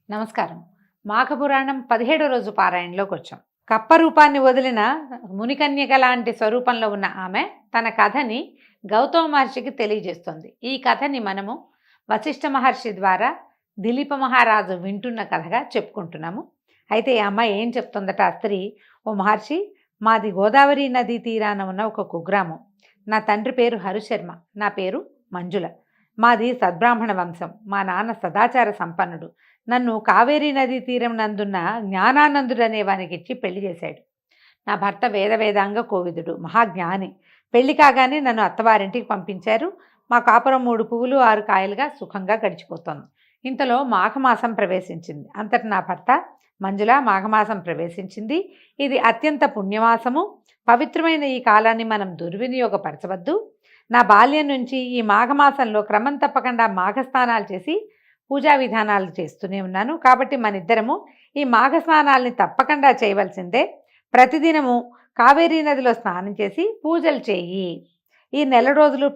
నమస్కారం. మాఘపురాణం 17వ రోజు పారాయణలోకి వచ్చాం. కప్ప రూపాన్ని వదిలిన మునికన్యక లాంటి స్వరూపంలో ఉన్న ఆమె తన కథని గౌతమ మహర్షికి తెలియజేస్తుంది. ఈ కథని మనము వశిష్ఠ మహర్షి ద్వారా దిలీప మహారాజు వింటున్న కథగా చెప్పుకుంటున్నాము. అయితే ఈ అమ్మాయి ఏం చెప్తుందట ఆ స్త్రీ, ఓ మహర్షి, మాది గోదావరి నదీ తీరాన ఉన్న ఒక కుగ్రామం. నా తండ్రి పేరు హరిశర్మ, నా పేరు మంజుల. మాది సద్బ్రాహ్మణ వంశం. మా నాన్న సదాచార సంపన్నుడు. నన్ను కావేరీ నదీ తీరం నందున్న జ్ఞానానందుడు అనే వానికి ఇచ్చి పెళ్లి చేశాడు. నా భర్త వేదాంగ కోవిదుడు, మహాజ్ఞాని. పెళ్లి కాగానే నన్ను అత్తవారింటికి పంపించారు. మా కాపురం 3 పువ్వులు 6 కాయలుగా సుఖంగా గడిచిపోతోంది. ఇంతలో మాఘమాసం ప్రవేశించింది. అంతటి నా భర్త మంజుల, మాఘమాసం ప్రవేశించింది. ఇది అత్యంత పుణ్యమాసము. పవిత్రమైన ఈ కాలాన్ని మనం దుర్వినియోగపరచవద్దు. నా బాల్యం నుంచి ఈ మాఘమాసంలో క్రమం తప్పకుండా మాఘస్నానాలు చేసి పూజా విధానాలు చేస్తూనే ఉన్నాను. కాబట్టి మనిద్దరము ఈ మాఘస్నానాల్ని తప్పకుండా చేయవలసిందే. ప్రతిదినము కావేరీ నదిలో స్నానం చేసి పూజలు చేయి. ఈ నెల రోజులు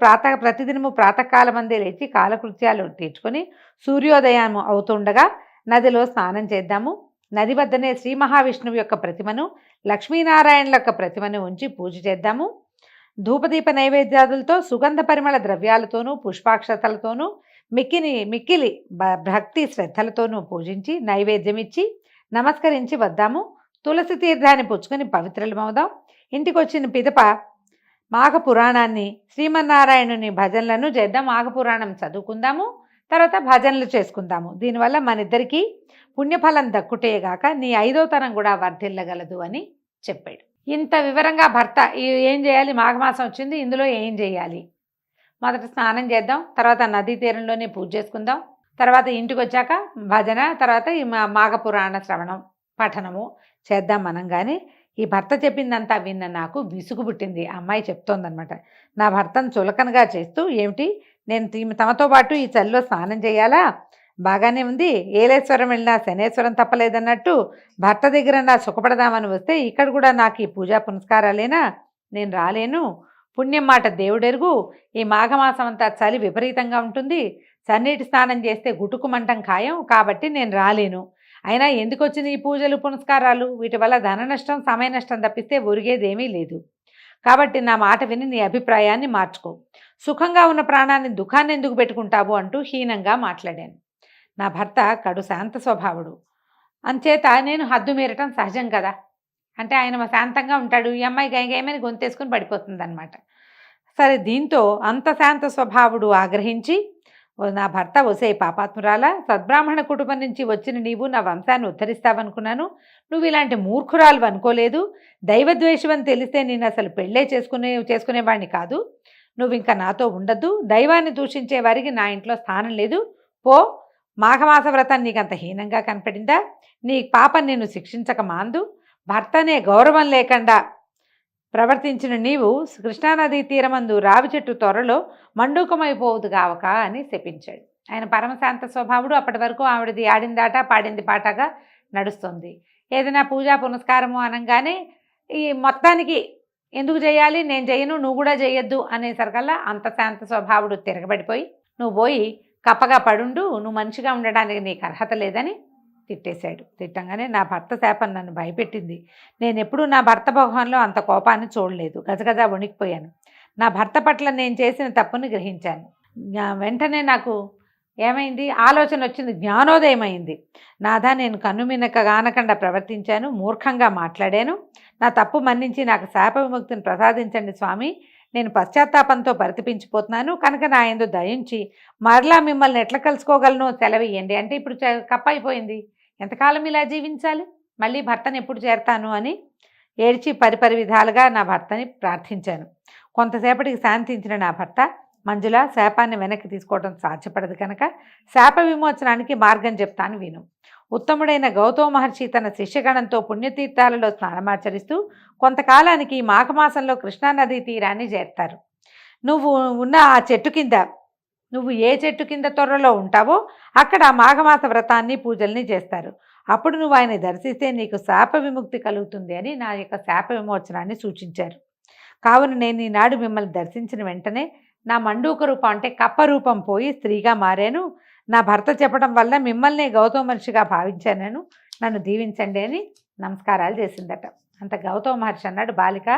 ప్రతిదినము ప్రాతకాలమందే లేచి కాలకృత్యాలు తీర్చుకొని సూర్యోదయం అవుతుండగా నదిలో స్నానం చేద్దాము. నది వద్దనే శ్రీ మహావిష్ణువు యొక్క ప్రతిమను, లక్ష్మీనారాయణుల యొక్క ప్రతిమను ఉంచి పూజ చేద్దాము. ధూపదీప నైవేద్యాదులతో, సుగంధ పరిమళ ద్రవ్యాలతోనూ, పుష్పాక్షతలతోనూ, మిక్కిలి భక్తి శ్రద్ధలతోనూ పూజించి నైవేద్యం ఇచ్చి నమస్కరించి వద్దాము. తులసి తీర్థాన్ని పుచ్చుకొని పవిత్రులమవుదాం. ఇంటికి వచ్చిన పిదప మాఘ పురాణాన్ని, శ్రీమన్నారాయణుని భజనలను చేద్దాం. మాఘ పురాణం చదువుకుందాము, తర్వాత భజనలు చేసుకుందాము. దీనివల్ల మనిద్దరికీ పుణ్యఫలం దక్కుటేగాక నీ 5వ తరం కూడా వర్ధిల్లగలదు అని చెప్పాడు. ఇంత వివరంగా భర్త ఏం చేయాలి, మాఘమాసం వచ్చింది, ఇందులో ఏం చేయాలి, మొదట స్నానం చేద్దాం, తర్వాత నదీ తీరంలోనే పూజ చేసుకుందాం, తర్వాత ఇంటికి వచ్చాక భజన, తర్వాత ఈ మాఘపురాణ శ్రవణం పఠనము చేద్దాం మనం. కానీ ఈ భర్త చెప్పిందంతా విన్న నాకు విసుగు పుట్టింది. ఆ అమ్మాయి చెప్తోందనమాట. నా భర్తను చులకనగా చేస్తూ, ఏమిటి నేను తమతో పాటు ఈ చలిలో స్నానం చేయాలా, బాగానే ఉంది, ఏలేశ్వరం వెళ్ళినా శనేశ్వరం తప్పలేదన్నట్టు భర్త దగ్గర నా సుఖపడదామని వస్తే ఇక్కడ కూడా నాకు ఈ పూజా పునస్కారాలేనా, నేను రాలేను. పుణ్యం మాట దేవుడెరుగు. ఈ మాఘమాసం అంతా చలి విపరీతంగా ఉంటుంది. చన్నీటి స్నానం చేస్తే గుటుకుమంటం ఖాయం, కాబట్టి నేను రాలేను. అయినా ఎందుకు వచ్చిన ఈ పూజలు పునస్కారాలు, వీటి వల్ల ధన నష్టం, సమయ నష్టం తప్పిస్తే ఒరిగేదేమీ లేదు. కాబట్టి నా మాట విని నీ అభిప్రాయాన్ని మార్చుకో. సుఖంగా ఉన్న ప్రాణాన్ని దుఃఖాన్ని ఎందుకు పెట్టుకుంటావు అంటూ హీనంగా మాట్లాడాను. నా భర్త కడు శాంత స్వభావుడు, అంచేత నేను హద్దు మీరటం సహజం కదా అంటే ఆయన శాంతంగా ఉంటాడు. ఈ అమ్మాయి గైమని గొంతేసుకుని పడిపోతుందన్నమాట. సరే, దీంతో అంత శాంత స్వభావుడు ఆగ్రహించి, నా భర్త ఒసే పాపాత్మురాలా, సద్బ్రాహ్మణ కుటుంబం నుంచి వచ్చిన నీవు నా వంశాన్ని ఉద్ధరిస్తావనుకున్నాను. నువ్వు ఇలాంటి మూర్ఖురాలు అనుకోలేదు. దైవద్వేషమని తెలిస్తే నేను అసలు పెళ్ళే చేసుకునేవాడిని కాదు. నువ్వు ఇంకా నాతో ఉండద్దు. దైవాన్ని దూషించే వారికి నా ఇంట్లో స్థానం లేదు. పో. మాఘమాస వ్రతం నీకంత హీనంగా కనపడిందా? నీ పాపం నిన్ను శిక్షించక మాందు. భర్తనే గౌరవం లేకుండా ప్రవర్తించిన నీవు కృష్ణానదీ తీరమందు రావి చెట్టు త్వరలో మండూకమైపోవద్దు గావక అని శపించాడు. ఆయన పరమశాంత స్వభావుడు. అప్పటి వరకు ఆవిడది ఆడిందాట పాడింది పాటగా నడుస్తుంది. ఏదైనా పూజా పునస్కారము అనగానే ఈ మొత్తానికి ఎందుకు చేయాలి, నేను చేయను, నువ్వు కూడా చేయొద్దు అనేసరికల్లా అంత శాంత స్వభావుడు తిరగబడిపోయి, నువ్వు పోయి కప్పగా పడుండు, నువ్వు మనిషిగా ఉండడానికి నీకు అర్హత లేదని తిట్టేశాడు. తిట్టంగానే నా భర్త శాపం నన్ను భయపెట్టింది. నేను ఎప్పుడూ నా భర్త మొహంలో అంత కోపాన్ని చూడలేదు. గజగజ వణికిపోయాను. నా భర్త పట్ల నేను చేసిన తప్పుని గ్రహించాను. వెంటనే నాకు ఏమైంది, ఆలోచన వచ్చింది, జ్ఞానోదయం అయింది. నాదా, నేను కన్నుమినకగానకుండా ప్రవర్తించాను, మూర్ఖంగా మాట్లాడాను. నా తప్పు మన్నించి నాకు శాప విముక్తిని ప్రసాదించండి స్వామి. నేను పశ్చాత్తాపంతో పరితపించిపోతున్నాను కనుక నా యందు దయించి మరలా మిమ్మల్ని ఎట్లా కలుసుకోగలను సెలవియ్యండి అంటే. ఇప్పుడు కప్ప అయిపోయింది, ఎంతకాలం ఇలా జీవించాలి, మళ్ళీ భర్తను ఎప్పుడు చేరతాను అని ఏడ్చి పరిపరి విధాలుగా నా భర్తని ప్రార్థించాను. కొంతసేపటికి శాంతించిన నా భర్త, మంజుల, శాపాన్ని వెనక్కి తీసుకోవడం సాధ్యపడదు కనుక శాప విమోచనానికి మార్గం చెప్తాను విను. ఉత్తముడైన గౌతమ మహర్షి తన శిష్యగణంతో పుణ్యతీర్థాలలో స్నానమాచరిస్తూ కొంతకాలానికి మాఘమాసంలో కృష్ణానదీ తీరాన్ని చేరుతారు. నువ్వు ఉన్న ఆ చెట్టు కింద, నువ్వు ఏ చెట్టు కింద త్వరలో ఉంటావో అక్కడ మాఘమాస వ్రతాన్ని పూజల్ని చేస్తారు. అప్పుడు నువ్వు ఆయన దర్శిస్తే నీకు శాప విముక్తి కలుగుతుంది అని నా యొక్క శాప విమోచనాన్ని సూచించారు. కావున నేను ఈనాడు మిమ్మల్ని దర్శించిన వెంటనే నా మండూక రూపం అంటే కప్ప రూపం పోయి స్త్రీగా మారాను. నా భర్త చెప్పడం వల్ల మిమ్మల్ని గౌతమ మహర్షిగా భావించాను, నన్ను దీవించండి అని నమస్కారాలు చేసిందట. అంత గౌతమ మహర్షి అన్నాడు, బాలిక,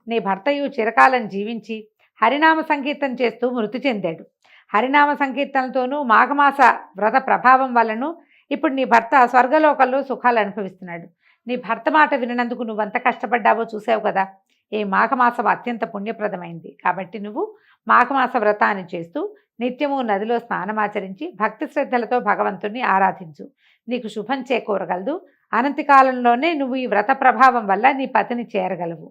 నీ భర్తయు చిరకాలం జీవించి హరినామ సంకీర్తన చేస్తూ మృతి చెందాడు. హరినామ సంకీర్తనలతోనూ మాఘమాస వ్రత ప్రభావం వల్లను ఇప్పుడు నీ భర్త స్వర్గలోకంలో సుఖాలు అనుభవిస్తున్నాడు. నీ భర్త మాట వినందుకు నువ్వంత కష్టపడ్డావో చూసావు కదా. ఈ మాఘమాసం అత్యంత పుణ్యప్రదమైంది కాబట్టి నువ్వు మాఘమాస వ్రతాన్ని చేస్తూ నిత్యము నదిలో స్నానమాచరించి భక్తి శ్రద్ధలతో భగవంతుణ్ణి ఆరాధించు. నీకు శుభం చేకూరగలదు. అనంతి కాలంలోనే నువ్వు ఈ వ్రత ప్రభావం వల్ల నీ పతిని చేరగలవు.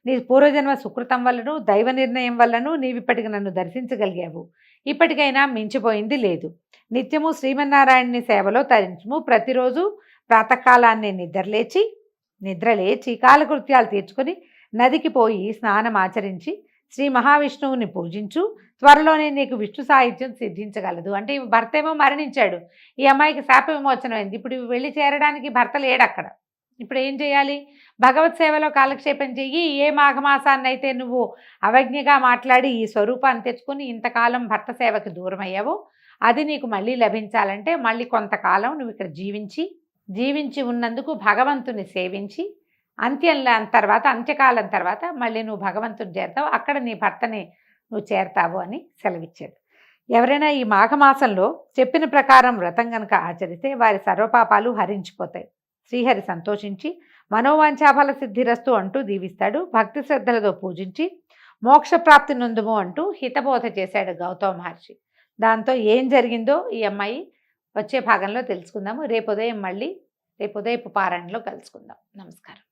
నీ పూర్వజన్మ సుకృతం వల్లను దైవ నిర్ణయం వల్లను నీవిప్పటికి నన్ను దర్శించగలిగావు. ఇప్పటికైనా మించిపోయింది లేదు. నిత్యము శ్రీమన్నారాయణుని సేవలో తరించుము. ప్రతిరోజు ప్రాతకాలాన్ని నిద్రలేచి కాలకృత్యాలు తీర్చుకొని నదికి పోయి స్నానం ఆచరించి శ్రీ మహావిష్ణువుని పూజించు. త్వరలోనే నీకు విష్ణు సాహిత్యం సిద్ధించగలదు. అంటే ఈ భర్త ఏమో మరణించాడు, ఈ అమ్మాయికి శాప విమోచనం అయింది. ఇప్పుడు వెళ్ళి చేరడానికి భర్త లేడక్కడ. ఇప్పుడు ఏం చేయాలి? భగవత్ సేవలో కాలక్షేపం చెయ్యి. ఏ మాఘమాసాన్నైతే నువ్వు అవజ్ఞగా మాట్లాడి ఈ స్వరూపాన్ని తెచ్చుకొని ఇంతకాలం భర్త సేవకి దూరం అయ్యావో అది నీకు మళ్ళీ లభించాలంటే మళ్ళీ కొంతకాలం నువ్వు ఇక్కడ జీవించి ఉన్నందుకు భగవంతుని సేవించి అంత్యకాలం తర్వాత మళ్ళీ నువ్వు భగవంతుని చేరతావు. అక్కడ నీ భర్తని నువ్వు చేరతావు అని సెలవిచ్చాడు. ఎవరైనా ఈ మాఘమాసంలో చెప్పిన ప్రకారం వ్రతం కనుక ఆచరిస్తే వారి సర్వపాపాలు హరించిపోతాయి. శ్రీహరి సంతోషించి మనోవాంఛాఫల సిద్ధిరస్తు అంటూ దీవిస్తాడు. భక్తి శ్రద్ధలతో పూజించి మోక్షప్రాప్తి నొందుము అంటూ హితబోధ చేశాడు గౌతమ మహర్షి. దాంతో ఏం జరిగిందో ఈ అమ్మాయి వచ్చే భాగంలో తెలుసుకుందాము. రేపు ఉదయపు పారాయణలో కలుసుకుందాం. నమస్కారం.